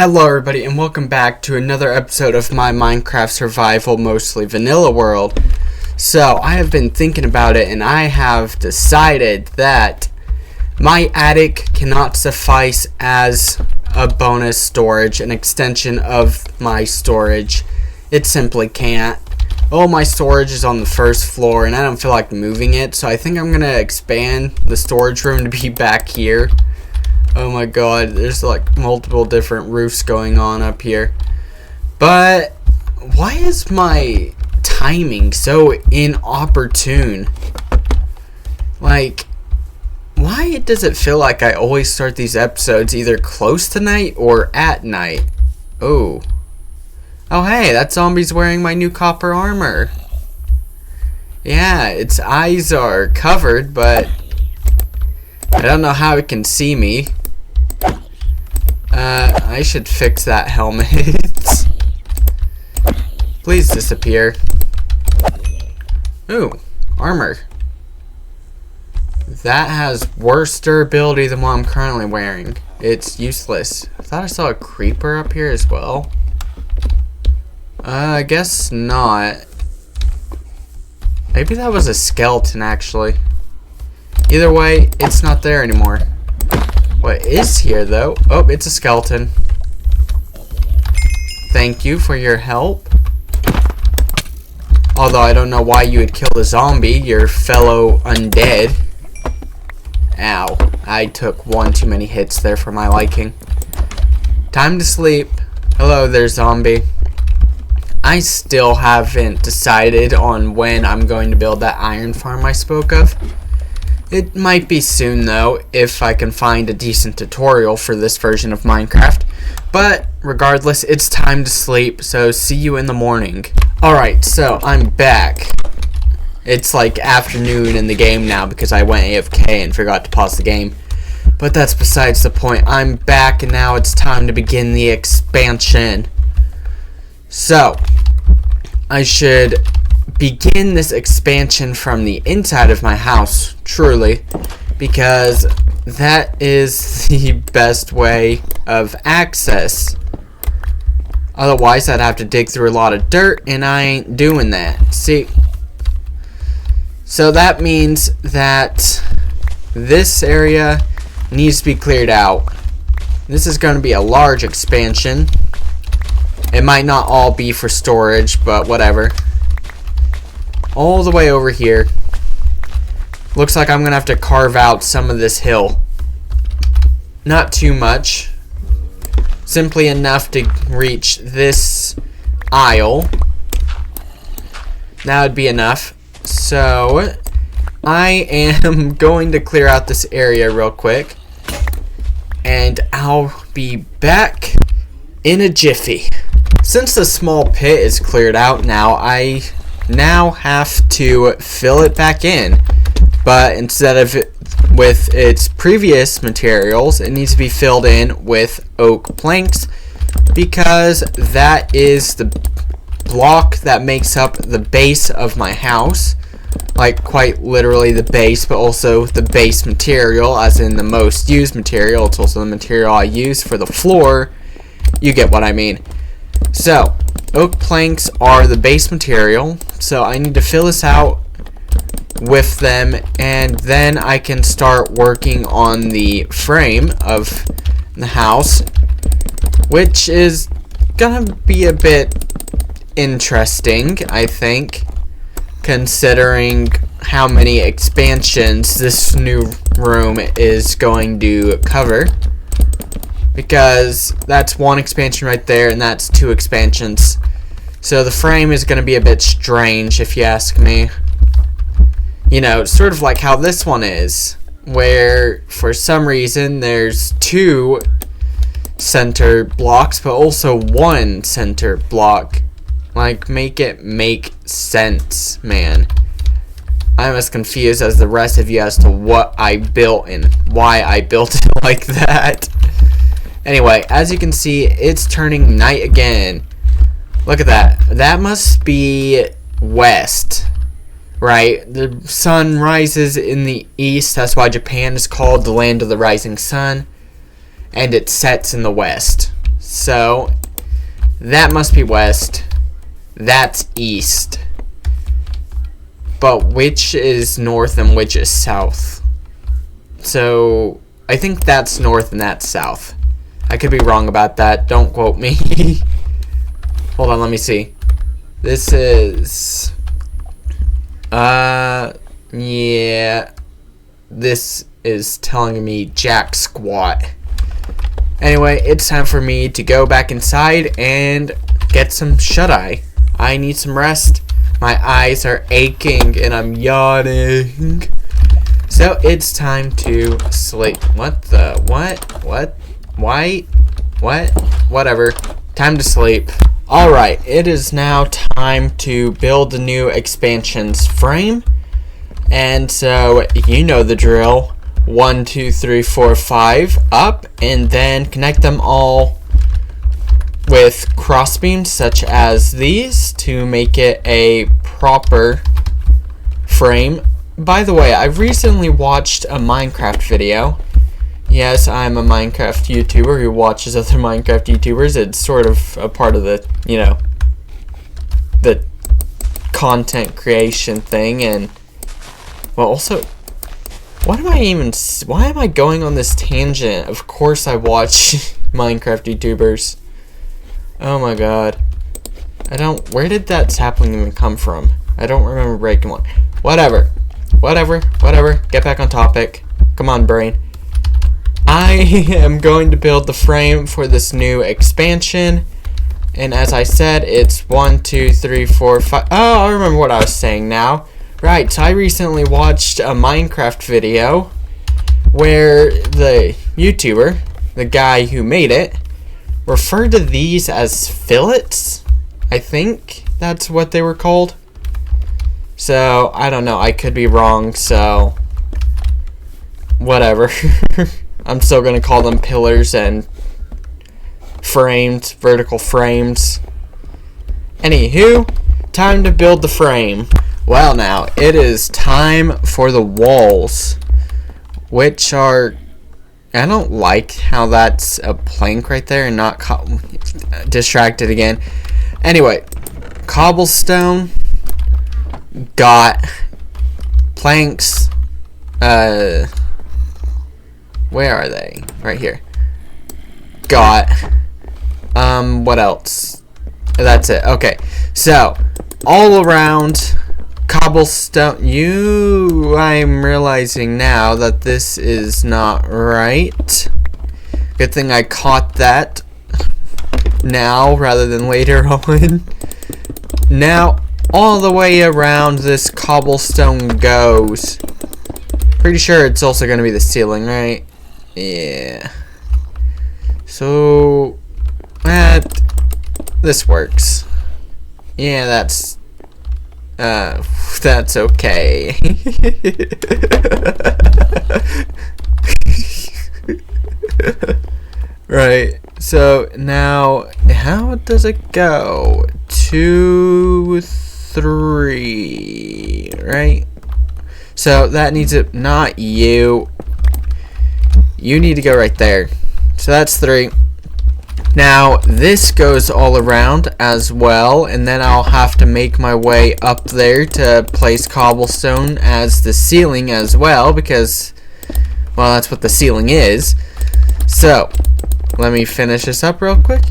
Hello everybody and welcome back to another episode of my Minecraft Survival Mostly Vanilla World. So I have been thinking about it and I have decided that my attic cannot suffice as a bonus storage, an extension of my storage. It simply can't. All my storage is on the first floor and I don't feel like moving it, so I think I'm going to expand the storage room to be back here. Oh my god, there's like multiple different roofs going on up here. But why is my timing so inopportune? Like, why does it feel like I always start these episodes either close to night or at night? Oh hey, that zombie's wearing my new copper armor. Yeah, its eyes are covered, but I don't know how it can see me. I should fix that helmet. Please disappear. Ooh, armor. That has worse durability than what I'm currently wearing. It's useless. I thought I saw a creeper up here as well. I guess not. Maybe that was a skeleton, actually. Either way, it's not there anymore. What is here, though? Oh, it's a skeleton. Thank you for your help. Although I don't know why you would kill the zombie, your fellow undead. Ow. I took one too many hits there for my liking. Time to sleep. Hello there, zombie. I still haven't decided on when I'm going to build that iron farm I spoke of. It might be soon though, if I can find a decent tutorial for this version of Minecraft. But regardless, it's time to sleep, so see you in the morning. Alright, so I'm back. It's like afternoon in the game now because I went AFK and forgot to pause the game. But that's besides the point. I'm back and now it's time to begin the expansion. So, I should begin this expansion from the inside of my house, truly, because that is the best way of access. Otherwise, I'd have to dig through a lot of dirt, and I ain't doing that. See? So that means that this area needs to be cleared out. This is going to be a large expansion. It might not all be for storage, but whatever. All the way over here. Looks like I'm going to have to carve out some of this hill. Not too much. Simply enough to reach this aisle. That would be enough. So, I am going to clear out this area real quick. And I'll be back in a jiffy. Since the small pit is cleared out now, I now have to fill it back in, but instead of it with its previous materials, it needs to be filled in with oak planks because that is the block that makes up the base of my house, like quite literally the base, but also the base material, as in the most used material. It's also the material I use for the floor. You get what I mean. So, oak planks are the base material, so I need to fill this out with them, and then I can start working on the frame of the house, which is gonna be a bit interesting, I think, considering how many expansions this new room is going to cover. Because that's one expansion right there, and that's two expansions. So the frame is going to be a bit strange, if you ask me. You know, sort of like how this one is, where for some reason there's two center blocks, but also one center block. Like, make it make sense, man. I'm as confused as the rest of you as to what I built and why I built it like that. Anyway, as you can see, it's turning night again. Look at that. That must be west, right? The sun rises in the east. That's why Japan is called the land of the rising sun. And it sets in the west. So that must be west. That's east. But which is north and which is south? So I think that's north and that's south. I could be wrong about that. Don't quote me. Hold on, let me see. This is yeah. This is telling me jack squat. Anyway, it's time for me to go back inside and get some shut-eye. I need some rest. My eyes are aching and I'm yawning. So it's time to sleep. What the? What? Why? What? Whatever. Time to sleep. Alright, it is now time to build the new expansions frame. And so, you know the drill. 1, 2, 3, 4, 5 up, and then connect them all with crossbeams such as these to make it a proper frame. By the way, I recently watched a Minecraft video. Yes, I'm a Minecraft YouTuber who watches other Minecraft YouTubers. It's sort of a part of the, you know, the content creation thing. And well, also, why am I going on this tangent? Of course I watch Minecraft YouTubers. Oh my god. Where did that sapling even come from? I don't remember breaking one. Whatever. Get back on topic. Come on, brain. I am going to build the frame for this new expansion. And as I said, it's 1, 2, 3, 4, 5. Oh, I remember what I was saying now. Right, so I recently watched a Minecraft video where the YouTuber, the guy who made it, referred to these as fillets. I think that's what they were called. So, I don't know, I could be wrong, so whatever. I'm still gonna call them pillars and frames, vertical frames. Anywho, time to build the frame. Well, now, it is time for the walls, which are, I don't like how that's a plank right there and not distracted again. Anyway, cobblestone, got planks, where are they? Right here. Got, what else? That's it. Okay, so, all around cobblestone. I'm realizing now that this is not right. Good thing I caught that now rather than later on. Now, all the way around this cobblestone goes. Pretty sure it's also going to be the ceiling, right? Yeah. So, this works. Yeah, that's okay. Right, so now, how does it go? 2, 3, right? So that needs it, not you. You need to go right there. So that's 3. Now, this goes all around as well, and then I'll have to make my way up there to place cobblestone as the ceiling as well, because, well, that's what the ceiling is. So, let me finish this up real quick,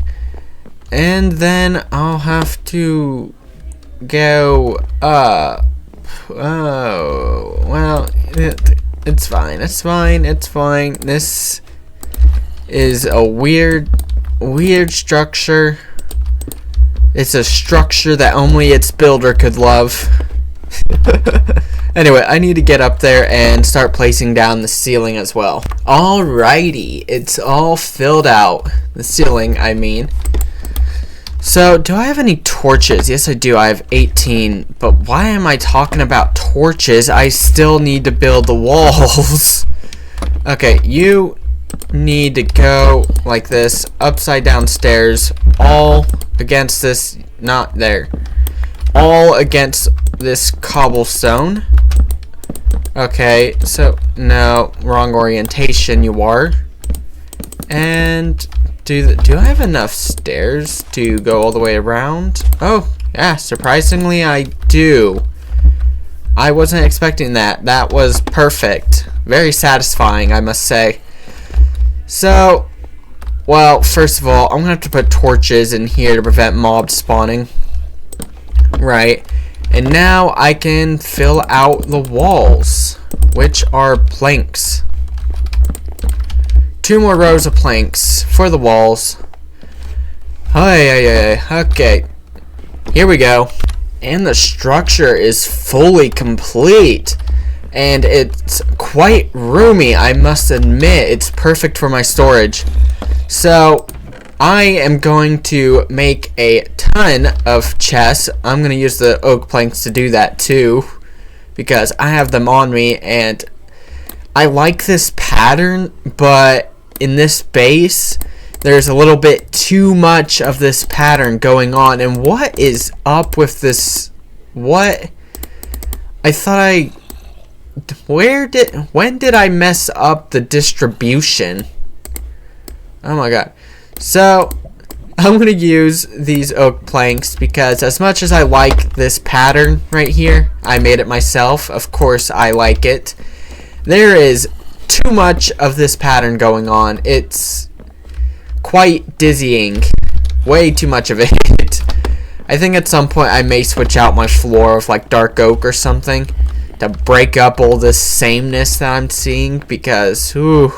and then I'll have to go up. Oh, well, it's fine. This is a weird structure. It's a structure that only its builder could love. Anyway, I need to get up there and start placing down the ceiling as well. Alrighty, it's all filled out. The ceiling, I mean. So, do I have any torches? Yes, I do. I have 18. But why am I talking about torches? I still need to build the walls. Okay, you need to go like this, upside down stairs, all against this, not there, all against this cobblestone. Okay, so, no, wrong orientation you are. And do I have enough stairs to go all the way around? Oh, yeah, surprisingly I do. I wasn't expecting that. That was perfect. Very satisfying, I must say. So, well, first of all, I'm going to have to put torches in here to prevent mobs spawning. Right. And now I can fill out the walls, which are planks. 2 more rows of planks for the walls. Okay. Here we go. And the structure is fully complete. And it's quite roomy, I must admit. It's perfect for my storage. So, I am going to make a ton of chests. I'm going to use the oak planks to do that too, because I have them on me, and I like this pattern, but in this base, there's a little bit too much of this pattern going on. And what is up with this? What? I thought when did I mess up the distribution? Oh my god. So, I'm going to use these oak planks because as much as I like this pattern right here, I made it myself. Of course, I like it. There is too much of this pattern going on. It's quite dizzying. Way too much of it. I think at some point I may switch out my floor with like dark oak or something to break up all this sameness that I'm seeing because, ooh,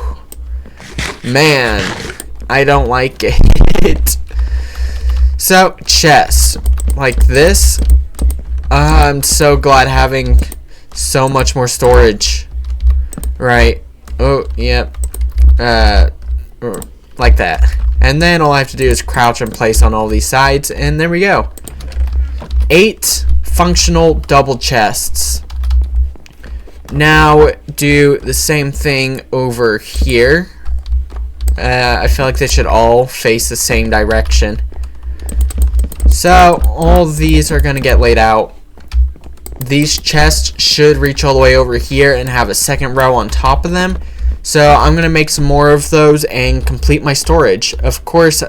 man, I don't like it. So, chests like this. I'm so glad having so much more storage. Right. Oh, yep. Like that. And then all I have to do is crouch and place on all these sides, and there we go. 8 functional double chests. Now, do the same thing over here. I feel like they should all face the same direction. So, all these are going to get laid out. These chests should reach all the way over here and have a second row on top of them. So, I'm going to make some more of those and complete my storage. Of course,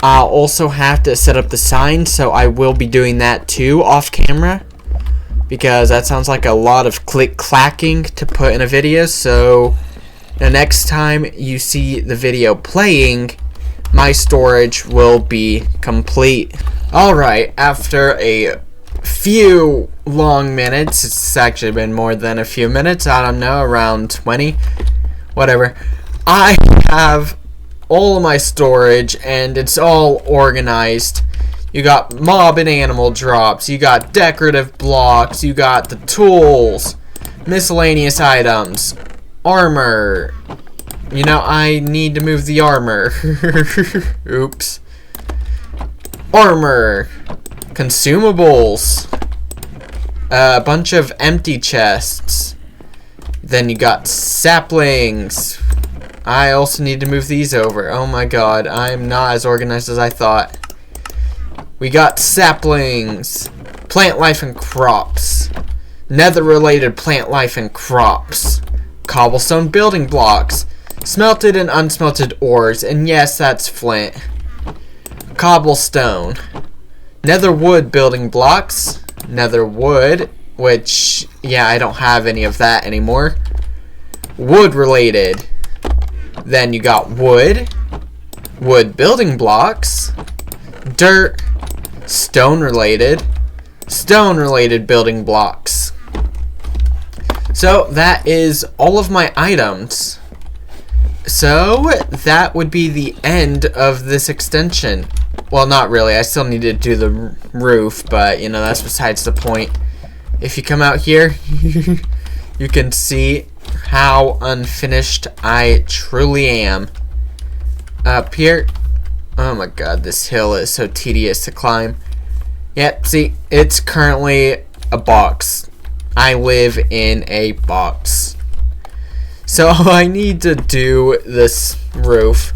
I'll also have to set up the sign, so I will be doing that too off camera. Because that sounds like a lot of click-clacking to put in a video, so the next time you see the video playing, my storage will be complete. Alright, after a few long minutes, it's actually been more than a few minutes, I don't know, around 20, whatever. I have all of my storage and it's all organized. You got mob and animal drops, you got decorative blocks, you got the tools, miscellaneous items, armor. You know, I need to move the armor. Oops. Armor. Consumables. A bunch of empty chests. Then you got saplings. I also need to move these over. Oh my god, I'm not as organized as I thought. We got saplings. Plant life and crops. Nether-related plant life and crops. Cobblestone building blocks. Smelted and unsmelted ores, and yes, that's flint. Cobblestone. Nether wood building blocks. Nether wood, which, yeah, I don't have any of that anymore. Wood related. Then you got wood. Wood building blocks. Dirt. Stone related. Stone related building blocks. So that is all of my items. So that would be the end of this extension. Well, not really. I still need to do the roof, but you know, that's besides the point. If you come out here, you can see how unfinished I truly am. Up here, oh my god, this hill is so tedious to climb. Yep, see, it's currently a box. I live in a box. So I need to do this roof.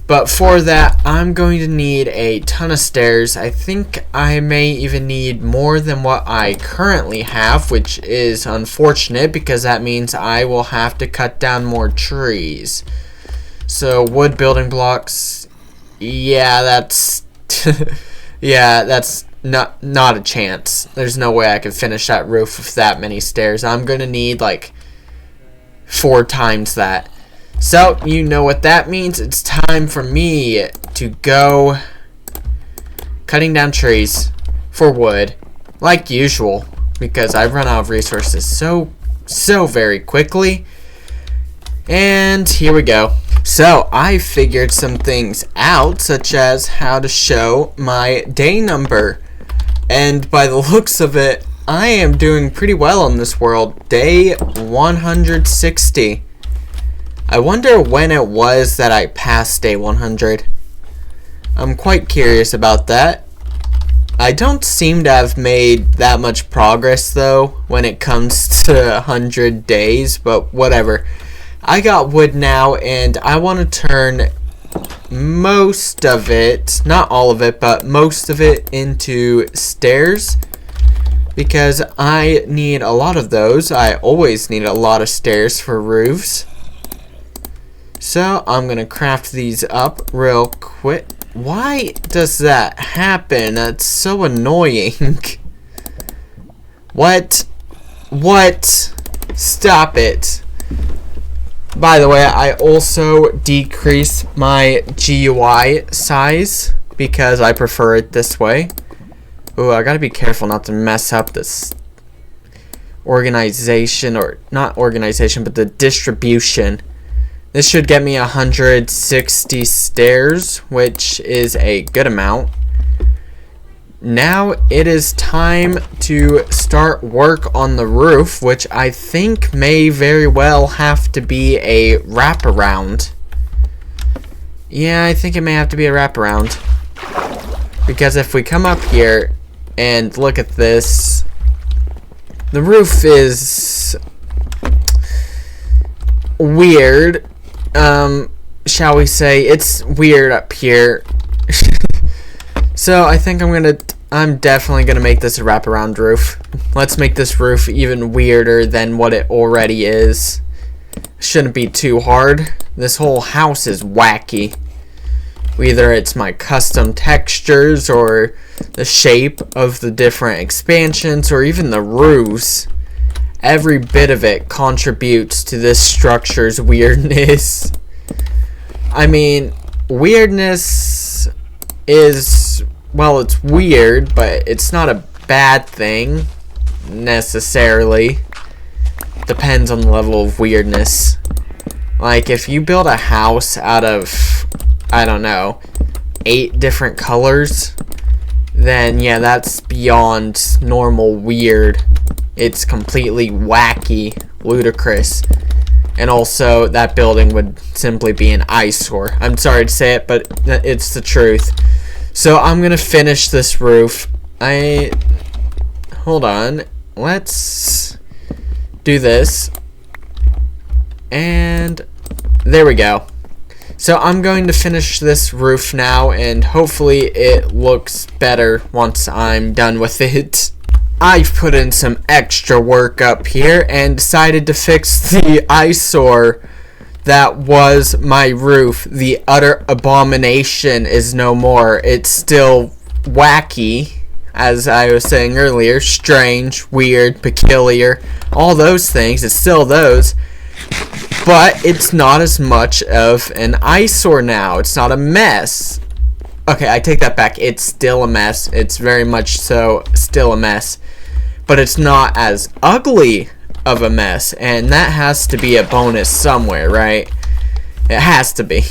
But for that, I'm going to need a ton of stairs. I think I may even need more than what I currently have, which is unfortunate because that means I will have to cut down more trees. So wood building blocks, yeah, that's yeah, that's not a chance. There's no way I could finish that roof with that many stairs. I'm gonna need like 4 times that. So you know what that means. It's time for me to go cutting down trees for wood, like usual, because I run out of resources so very quickly. And here we go. So I figured some things out, such as how to show my day number. And by the looks of it, I am doing pretty well on this world. Day 160. I wonder when it was that I passed day 100. I'm quite curious about that. I don't seem to have made that much progress though when it comes to 100 days, but whatever. I got wood now, and I want to turn most of it, not all of it, but most of it into stairs, because I need a lot of those. I always need a lot of stairs for roofs. So I'm going to craft these up real quick. Why does that happen? That's so annoying. What? Stop it. By the way, I also decrease my GUI size because I prefer it this way. Ooh, I gotta be careful not to mess up this organization, or not organization, but the distribution. This should get me 160 stairs, which is a good amount. Now it is time to start work on the roof, which I think may very well have to be a wraparound. Yeah, I think it may have to be a wraparound. Because if we come up here and look at this, the roof is weird. Shall we say, it's weird up here. So I think I'm definitely gonna make this a wraparound roof. Let's make this roof even weirder than what it already is. Shouldn't be too hard. This whole house is wacky. Either it's my custom textures, or the shape of the different expansions, or even the roofs. Every bit of it contributes to this structure's weirdness. I mean, weirdness is, well, it's weird, but it's not a bad thing necessarily. Depends on the level of weirdness. Like, if you build a house out of, I don't know, 8 different colors, then yeah, that's beyond normal weird. It's completely wacky, ludicrous. And also, that building would simply be an eyesore. I'm sorry to say it, but it's the truth. So I'm gonna finish this roof. Hold on. Let's do this. And there we go. So I'm going to finish this roof now, and hopefully it looks better once I'm done with it. I've put in some extra work up here and decided to fix the eyesore that was my roof. The utter abomination is no more. It's still wacky, as I was saying earlier. Strange, weird, peculiar, all those things. It's still those. But it's not as much of an eyesore now. It's not a mess. Okay, I take that back. It's still a mess. It's very much so still a mess. But it's not as ugly of a mess. And that has to be a bonus somewhere, right? It has to be.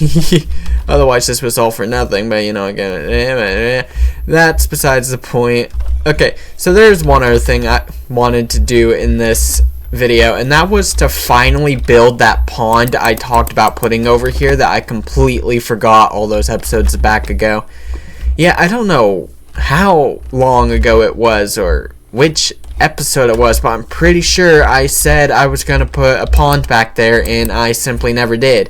Otherwise, this was all for nothing. But, you know, again, that's besides the point. Okay, so there's one other thing I wanted to do in this video, and that was to finally build that pond I talked about putting over here that I completely forgot all those episodes back ago. Yeah, I don't know how long ago it was or which episode it was, but I'm pretty sure I said I was going to put a pond back there, and I simply never did.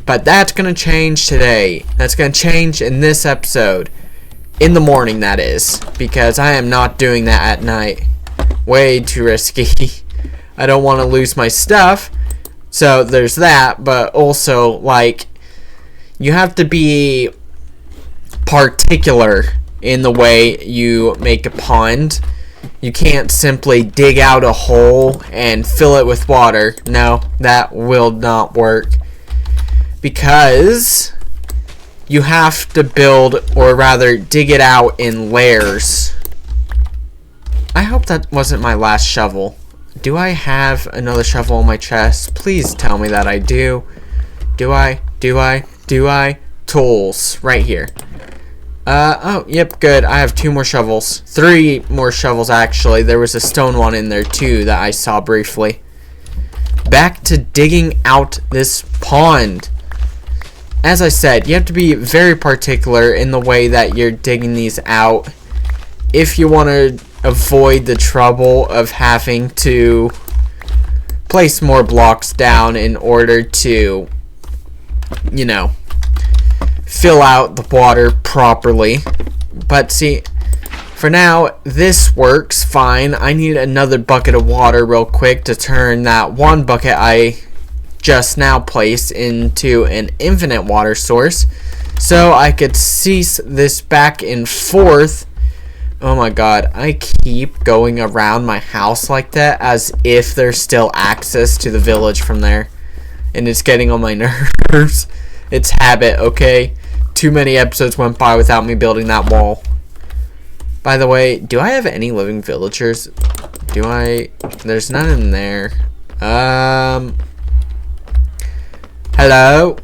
But that's going to change today. That's going to change in this episode. In the morning, that is. Because I am not doing that at night. Way too risky. I don't want to lose my stuff. So there's that. But also, like, you have to be particular in the way you make a pond. You can't simply dig out a hole and fill it with water. No, that will not work. Because you have to build, or rather dig it out in layers. I hope that wasn't my last shovel. Do I have another shovel on my chest? Please tell me that I do. Do I? Tools. Right here. Oh, yep, good. I have 2 more shovels. 3 more shovels, actually. There was a stone one in there, too, that I saw briefly. Back to digging out this pond. As I said, you have to be very particular in the way that you're digging these out if you want to avoid the trouble of having to place more blocks down in order to, you know, fill out the water properly. But see, for now, this works fine. I need another bucket of water real quick to turn that one bucket I just now placed into an infinite water source, so I could cease this back and forth. Oh my god, I keep going around my house like that as if there's still access to the village from there, and it's getting on my nerves. It's habit, okay? Too many episodes went by without me building that wall. By the way, do I have any living villagers? Do I? There's none in there. Hello?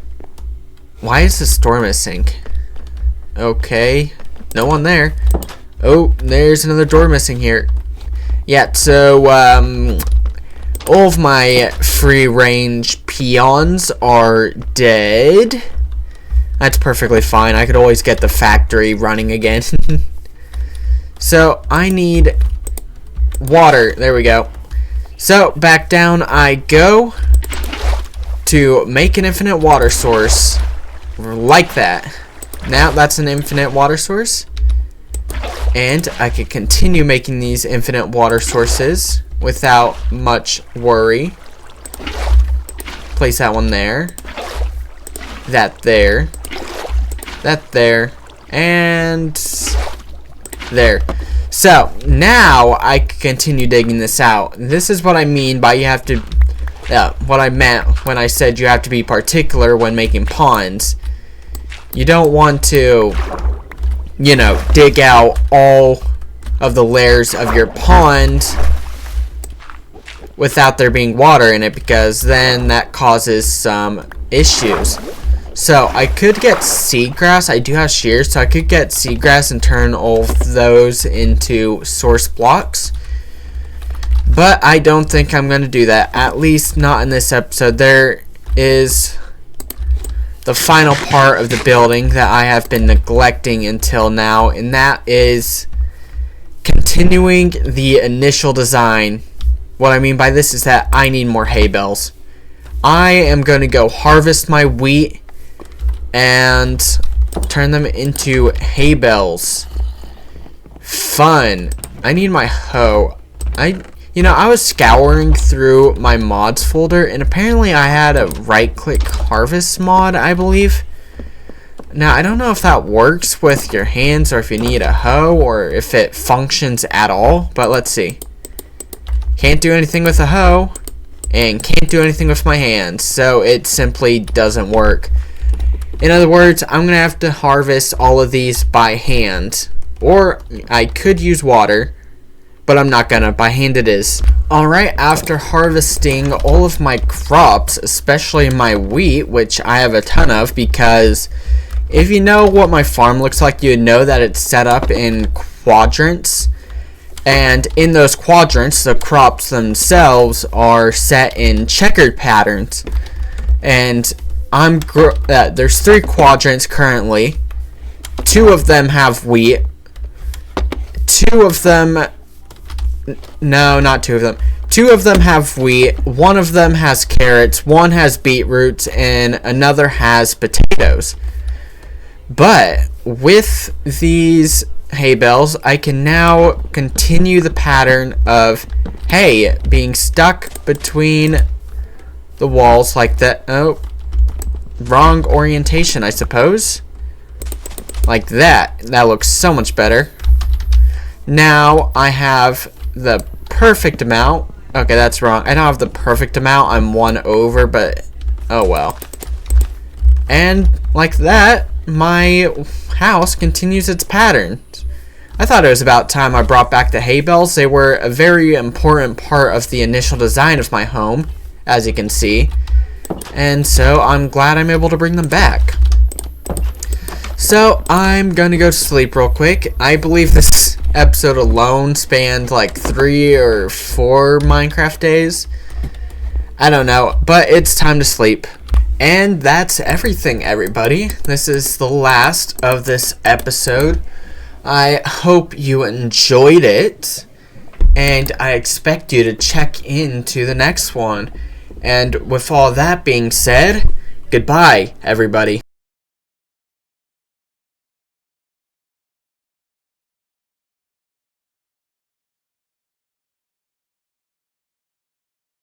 Why is this door missing? Okay, no one there. Oh, there's another door missing here. Yeah, so, all of my free-range peons are dead. That's perfectly fine. I could always get the factory running again. So, I need water. There we go. So, back down I go to make an infinite water source. Like that. Now, that's an infinite water source. And I could continue making these infinite water sources without much worry. Place that one there. That there. That there. And there. So, now I can continue digging this out. This is what I mean by you have to... what I meant when I said you have to be particular when making ponds. You don't want to, you know, dig out all of the layers of your pond without there being water in it, because then that causes some issues. So I could get seagrass. I do have shears, so I could get seagrass and turn all of those into source blocks. But I don't think I'm going to do that, at least not in this episode. There is the final part of the building that I have been neglecting until now, and that is continuing the initial design. What I mean by this is that I need more hay bales. I am going to go harvest my wheat and turn them into hay bales. Fun. I need my hoe. You know, I was scouring through my mods folder, and apparently I had a right-click harvest mod, I believe. Now, I don't know if that works with your hands, or if you need a hoe, or if it functions at all, but let's see. Can't do anything with a hoe, and can't do anything with my hands, so it simply doesn't work. In other words, I'm going to have to harvest all of these by hand, or I could use water, but I'm not gonna. By hand it is. Alright, after harvesting all of my crops, especially my wheat, which I have a ton of, because if you know what my farm looks like, you know that it's set up in quadrants. And in those quadrants, the crops themselves are set in checkered patterns. And there's 3 quadrants currently. 2 of them have wheat. 2 of them... No, not 2 of them. 2 of them have wheat, 1 of them has carrots, 1 has beetroots, and another has potatoes. But with these hay bales, I can now continue the pattern of hay being stuck between the walls like that. Oh, wrong orientation, I suppose. Like that. That looks so much better. Now I have the perfect amount. Okay, that's wrong. I don't have the perfect amount. I'm 1 over, but oh well. And like that, my house continues its pattern. I thought it was about time I brought back the hay bales. They were a very important part of the initial design of my home, as you can see. And so I'm glad I'm able to bring them back. So I'm going to go to sleep real quick. I believe this episode alone spanned like 3 or 4 Minecraft days. I don't know, but it's time to sleep. And that's everything, everybody. This is the last of this episode. I hope you enjoyed it, and I expect you to check into the next one. And with all that being said, goodbye, everybody.